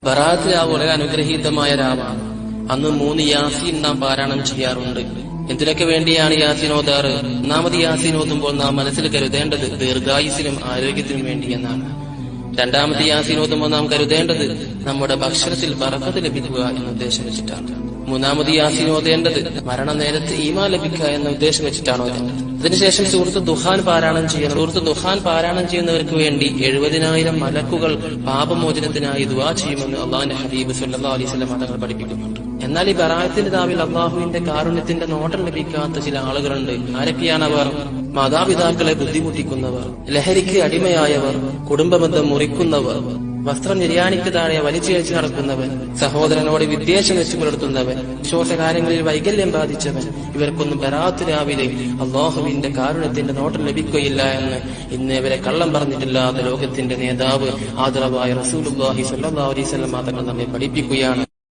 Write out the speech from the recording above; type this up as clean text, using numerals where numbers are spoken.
ബറാഅത്ത് രാവ് വളരെ അനുഗ്രഹീതമായ രാവാണ്. അന്ന് 3 യാസീൻ നാം പാരായണം ചെയ്യാറുണ്ട്. എന്തിനൊക്കെ വേണ്ടിയാണ് യാസീൻ ഓതാറ്? ഒന്നാമത് യാസീൻ ഓതുമ്പോൾ നാം മനസ്സിൽ കരുതേണ്ടത് ദീർഘായുസിനും ആരോഗ്യത്തിനും വേണ്ടി എന്നാണ്. രണ്ടാമത് യാസീൻ ഓതുമ്പോൾ നാം കരുതേണ്ടത് നമ്മുടെ ഭക്ഷണത്തിൽ ബറക്കത്ത് ലഭിക്കുക എന്ന ഉദ്ദേശം വെച്ചിട്ടാണ്. മൂന്നാമത് യാസീൻ ഓതേണ്ടത് മരണനേരത്ത് ഈമാൻ ലഭിക്കുക എന്ന ഉദ്ദേശം വെച്ചിട്ടാണ് ഓതേണ്ടത്. അതിനുശേഷം സൂറത്ത് ദുഹാൻ പാരായണം ചെയ്യണം. സൂറത്ത് ദുഹാൻ പാരായണം ചെയ്യുന്നവർക്ക് വേണ്ടി 70,000 മലക്കുകൾ പാപമോചനത്തിനായി ദുആ ചെയ്യുമെന്ന് അള്ളാഹുവിന്റെ ഹബീബ് സല്ലല്ലാഹു അലൈഹി വസല്ലം തങ്ങൾ പഠിപ്പിക്കുന്നുണ്ട്. എന്നാൽ ഈ ബറാഅത്തിന്റെ രാവിൽ അള്ളാഹുവിന്റെ കാരുണ്യത്തിന്റെ നോട്ടം ലഭിക്കാത്ത ചില ആളുകളുണ്ട്. ആരൊക്കെയാണവർ? മാതാപിതാക്കളെ ബുദ്ധിമുട്ടിക്കുന്നവർ, ലഹരിക്ക് അടിമയായവർ, കുടുംബബന്ധം മുറിക്കുന്നവർ, വസ്ത്രം നിര്യാണിക്ക് താഴെ വലിച്ചിഴച്ച് നടക്കുന്നവൻ, സഹോദരനോട് വിദ്വേഷം വെച്ചു പുലർത്തുന്നവൻ, വിശ്വാസകാര്യങ്ങളിൽ വൈകല്യം ബാധിച്ചവൻ. ഇവർക്കൊന്നും ബറാഅത്ത് രാവിലെ അള്ളാഹുവിന്റെ കാരുണ്യത്തിന്റെ നോട്ടം ലഭിക്കുകയില്ല എന്ന് ഇന്നേവരെ കള്ളം പറഞ്ഞിട്ടില്ലാത്ത ലോകത്തിന്റെ നേതാവ് ആദരവായ റസൂലുള്ളാഹി സ്വല്ലല്ലാഹു അലൈഹി വസല്ലം തങ്ങൾ നമ്മെ പഠിപ്പിക്കുകയാണ്.